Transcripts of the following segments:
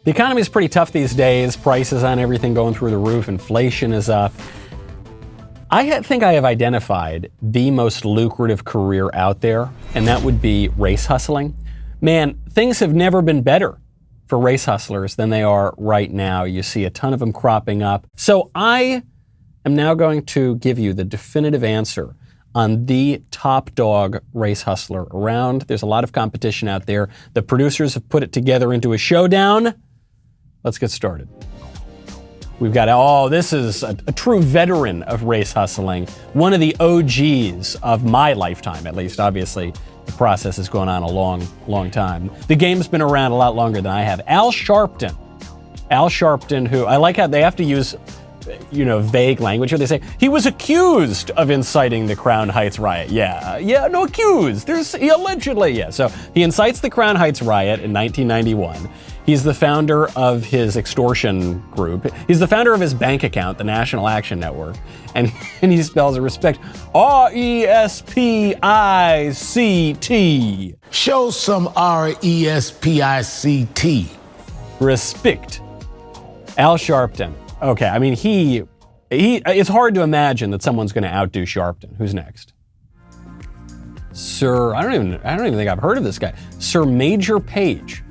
The economy is pretty tough these days. Prices on everything going through the roof. Inflation is up. I think I have identified the most lucrative career out there, and that would be race hustling. Man, things have never been better for race hustlers than they are right now. You see a ton of them cropping up. So I am now going to give you the definitive answer on the top dog race hustler around. There's a lot of competition out there. The producers have put it together into a showdown. Let's get started. We've got, this is a true veteran of race hustling. One of the OGs of my lifetime, at least. Obviously, the process has gone on a long, long time. The game's been around a lot longer than I have. Al Sharpton. Al Sharpton, who, I like how they have to use, vague language here. They say, he was accused of inciting the Crown Heights riot. No, accused. Allegedly. So he incites the Crown Heights riot in 1991. He's the founder of his extortion group. He's the founder of his bank account, the National Action Network. And he spells it respect, R-E-S-P-I-C-T. Show some R-E-S-P-I-C-T. Respect. Al Sharpton. Okay, I mean, it's hard to imagine that someone's going to outdo Sharpton. Who's next? Sir, I don't even think I've heard of this guy. Sir Major Page.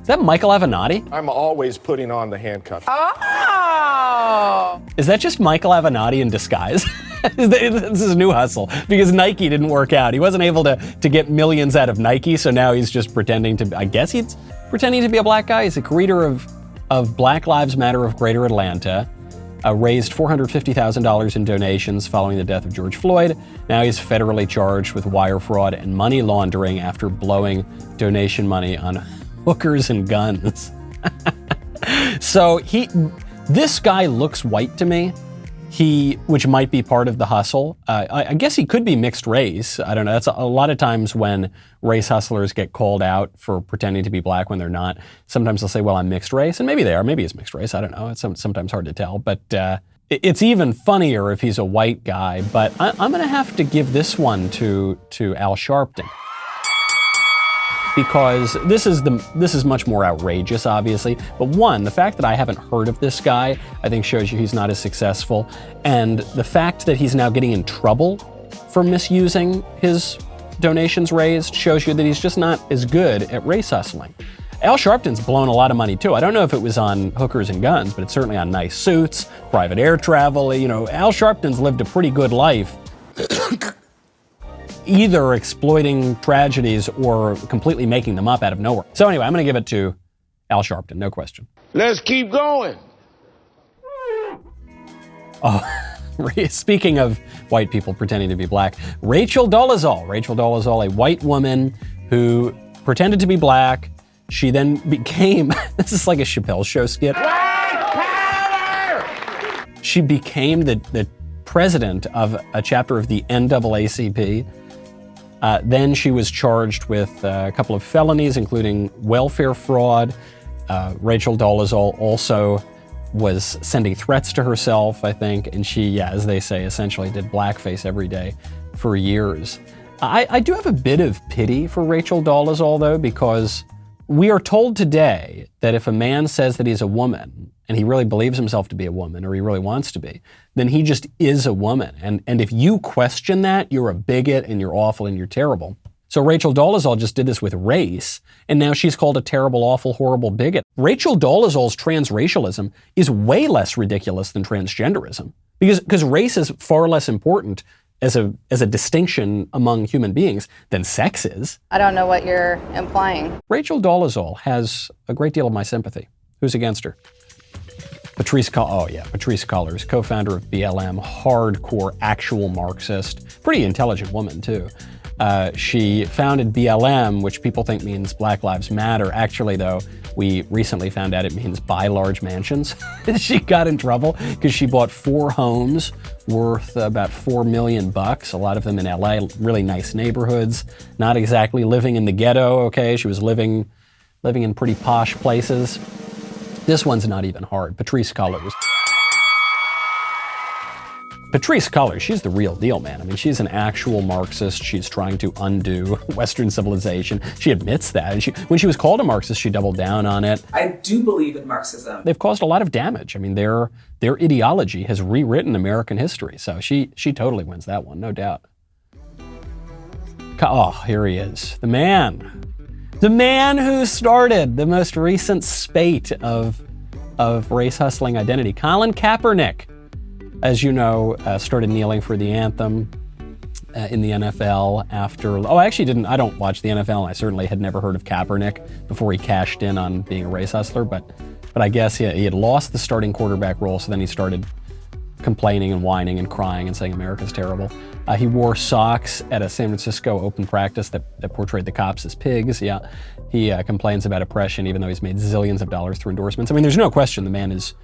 Is that Micahel Avenatti? I'm always putting on the handcuffs. Oh! Is that just Micahel Avenatti in disguise? This is a new hustle because Nike didn't work out. He wasn't able to get millions out of Nike, so now he's just pretending to, I guess he's pretending to be a black guy. He's a creator of Black Lives Matter of Greater Atlanta, raised $450,000 in donations following the death of George Floyd. Now he's federally charged with wire fraud and money laundering after blowing donation money on hookers and guns. So this guy looks white to me, which might be part of the hustle. I guess he could be mixed race. I don't know. That's a lot of times when race hustlers get called out for pretending to be black when they're not. Sometimes they'll say, well, I'm mixed race, and maybe they are. Maybe it's mixed race. I don't know. It's sometimes hard to tell, but it's even funnier if he's a white guy. But I'm going to have to give this one to Al Sharpton, because this is much more outrageous, obviously. But one, the fact that I haven't heard of this guy, I think shows you he's not as successful. And the fact that he's now getting in trouble for misusing his donations raised shows you that he's just not as good at race hustling. Al Sharpton's blown a lot of money too. I don't know if it was on hookers and guns, but it's certainly on nice suits, private air travel. Al Sharpton's lived a pretty good life. Either exploiting tragedies or completely making them up out of nowhere. So anyway, I'm going to give it to Al Sharpton, no question. Let's keep going. Speaking of white people pretending to be black, Rachel Dolezal. Rachel Dolezal, a white woman who pretended to be black. She then became, this is like a Chappelle Show skit. Black power! She became the president of a chapter of the NAACP. Then she was charged with a couple of felonies, including welfare fraud. Rachel Dolezal also was sending threats to herself, I think, and she, as they say, essentially did blackface every day for years. I do have a bit of pity for Rachel Dolezal, though, because we are told today that if a man says that he's a woman, and he really believes himself to be a woman, or he really wants to be, then he just is a woman. And if you question that, you're a bigot and you're awful and you're terrible. So Rachel Dolezal just did this with race, and now she's called a terrible, awful, horrible bigot. Rachel Dolezal's transracialism is way less ridiculous than transgenderism, because race is far less important as a distinction among human beings than sex is. I don't know what you're implying. Rachel Dolezal has a great deal of my sympathy. Who's against her? Patrice Culler is co-founder of BLM, hardcore, actual Marxist, pretty intelligent woman too. She founded BLM, which people think means Black Lives Matter. Actually, though, we recently found out it means buy large mansions. She got in trouble because she bought 4 homes worth about $4 million, a lot of them in LA, really nice neighborhoods, not exactly living in the ghetto, okay? She was living in pretty posh places. This one's not even hard. Patrice Culler. Patrice Culler, she's the real deal, man. I mean, she's an actual Marxist. She's trying to undo Western civilization. She admits that. And when she was called a Marxist, she doubled down on it. I do believe in Marxism. They've caused a lot of damage. I mean, their ideology has rewritten American history. So she totally wins that one, no doubt. Oh, here he is. The man who started the most recent spate of race hustling identity. Colin Kaepernick, as you know, started kneeling for the anthem in the NFL after, I don't watch the NFL, and I certainly had never heard of Kaepernick before he cashed in on being a race hustler, but I guess he had lost the starting quarterback role, so then he started complaining and whining and crying and saying America's terrible. He wore socks at a San Francisco open practice that portrayed the cops as pigs. Yeah, he complains about oppression, even though he's made zillions of dollars through endorsements. I mean, there's no question the man is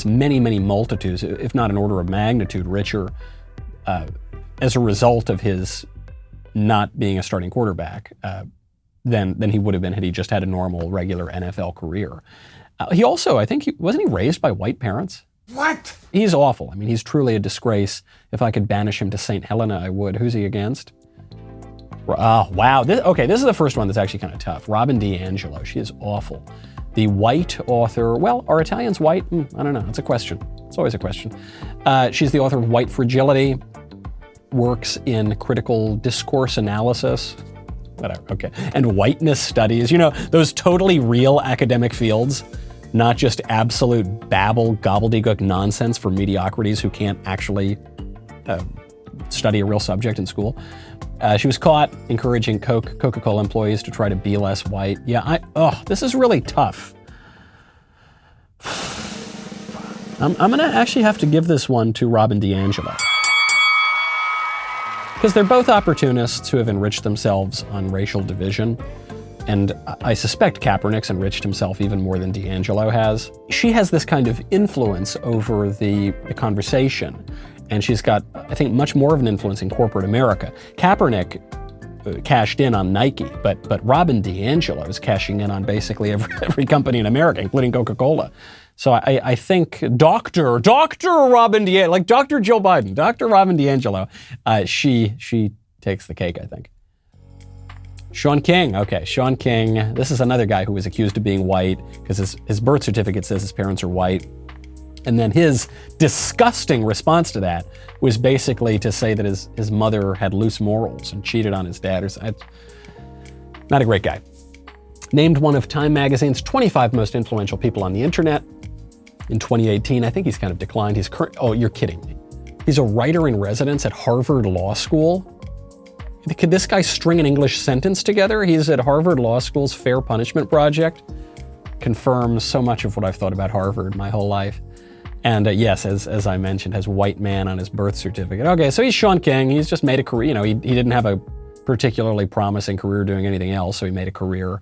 many, many multitudes, if not an order of magnitude, richer as a result of his not being a starting quarterback than he would have been had he just had a normal, regular NFL career. He also, I think, wasn't he raised by white parents? What? He's awful. I mean, he's truly a disgrace. If I could banish him to St. Helena, I would. Who's he against? Oh, wow. This is the first one that's actually kind of tough. Robin DiAngelo. She is awful. The white author, well, are Italians white? I don't know. It's a question. It's always a question. She's the author of White Fragility, works in critical discourse analysis, whatever, okay, and whiteness studies. You know, those totally real academic fields, not just absolute babble, gobbledygook nonsense for mediocrities who can't actually study a real subject in school. She was caught encouraging Coca-Cola employees to try to be less white. Yeah, this is really tough. I'm gonna actually have to give this one to Robin DiAngelo. Because they're both opportunists who have enriched themselves on racial division. And I suspect Kaepernick's enriched himself even more than DiAngelo has. She has this kind of influence over the conversation. And she's got, I think, much more of an influence in corporate America. Kaepernick cashed in on Nike, but Robin DiAngelo is cashing in on basically every company in America, including Coca-Cola. So I think Dr. Robin DiAngelo, like Dr. Joe Biden, Dr. Robin DiAngelo, she takes the cake, I think. Sean King. Okay, Sean King. This is another guy who was accused of being white because his birth certificate says his parents are white. And then his disgusting response to that was basically to say that his mother had loose morals and cheated on his dad. Not a great guy. Named one of Time Magazine's 25 most influential people on the internet in 2018. I think he's kind of declined. Oh, you're kidding me. He's a writer in residence at Harvard Law School. Could this guy string an English sentence together? He's at Harvard Law School's Fair Punishment Project. Confirms so much of what I've thought about Harvard my whole life. And yes, as I mentioned, has white man on his birth certificate. Okay, so he's Sean King. He's just made a career. You know, he didn't have a particularly promising career doing anything else, so he made a career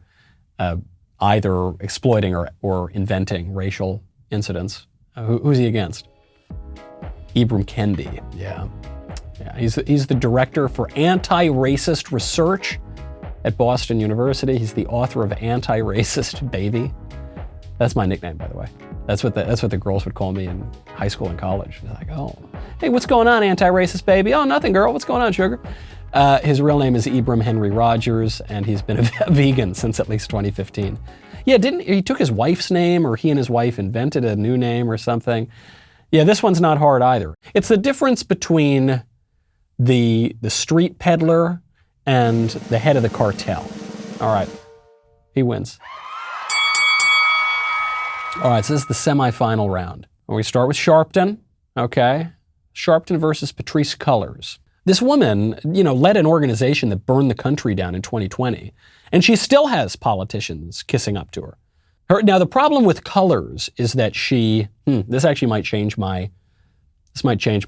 either exploiting or inventing racial incidents. Who's he against? Ibram Kendi. Yeah, he's the director for anti-racist research at Boston University. He's the author of Anti-Racist Baby. That's my nickname, by the way. That's what the girls would call me in high school and college. It's like, oh, hey, what's going on, anti-racist baby? Oh, nothing, girl. What's going on, sugar? His real name is Ibram Henry Rogers, and he's been a vegan since at least 2015. Yeah, he took his wife's name, or he and his wife invented a new name or something. Yeah, this one's not hard either. It's the difference between the street peddler and the head of the cartel. All right, he wins. All right, so this is the semifinal round. We start with Sharpton, okay? Sharpton versus Patrice Culler. This woman, led an organization that burned the country down in 2020, and she still has politicians kissing up to her. Now, the problem with Culler is that this actually might change my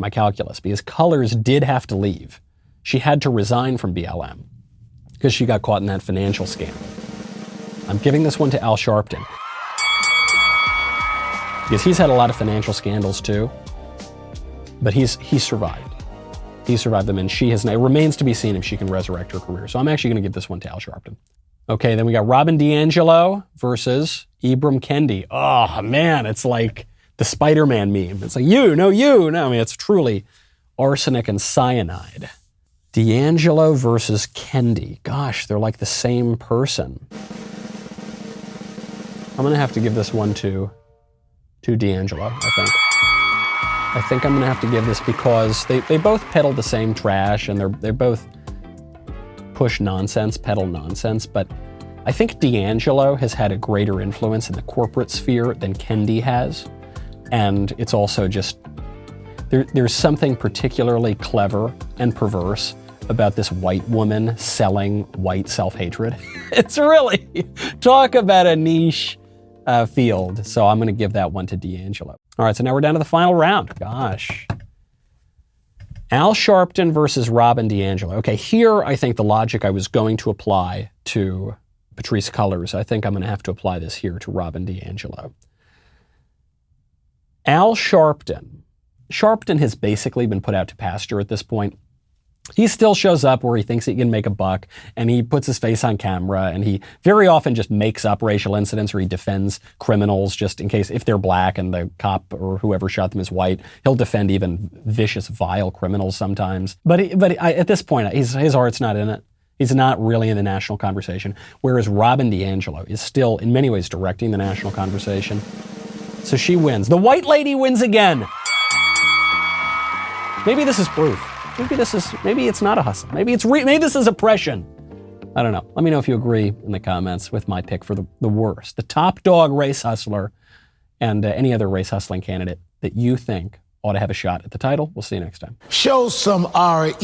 calculus, because Culler did have to leave. She had to resign from BLM because she got caught in that financial scam. I'm giving this one to Al Sharpton, because he's had a lot of financial scandals too, but he survived. He survived them, and she has. It remains to be seen if she can resurrect her career. So I'm actually going to give this one to Al Sharpton. Okay, then we got Robin DiAngelo versus Ibram Kendi. Oh man, it's like the Spider-Man meme. It's like, you. No, I mean, it's truly arsenic and cyanide. Deangelo versus Kendi. Gosh, they're like the same person. I'm going to have to give this one to Deangelo, I think. I think I'm going to have to give this because they both peddle the same trash and they both push nonsense, peddle nonsense, but I think Deangelo has had a greater influence in the corporate sphere than Kendi has. And it's also just, there's something particularly clever and perverse about this white woman selling white self-hatred. It's really, talk about a niche field. So I'm going to give that one to Deangelo. All right, so now we're down to the final round. Gosh. Al Sharpton versus Robin Deangelo. Okay, here I think the logic I was going to apply to Patrice Culler, I think I'm going to have to apply this here to Robin Deangelo. Al Sharpton. Sharpton has basically been put out to pasture at this point. He still shows up where he thinks he can make a buck, and he puts his face on camera, and he very often just makes up racial incidents, or he defends criminals just in case, if they're black and the cop or whoever shot them is white, he'll defend even vicious, vile criminals sometimes. But at this point, his heart's not in it. He's not really in the national conversation, whereas Robin Deangelo is still, in many ways, directing the national conversation. So she wins. The white lady wins again. Maybe this is proof. Maybe it's not a hustle. Maybe this is oppression. I don't know. Let me know if you agree in the comments with my pick for the worst, the top dog race hustler, and any other race hustling candidate that you think ought to have a shot at the title. We'll see you next time. Show some RESPICT.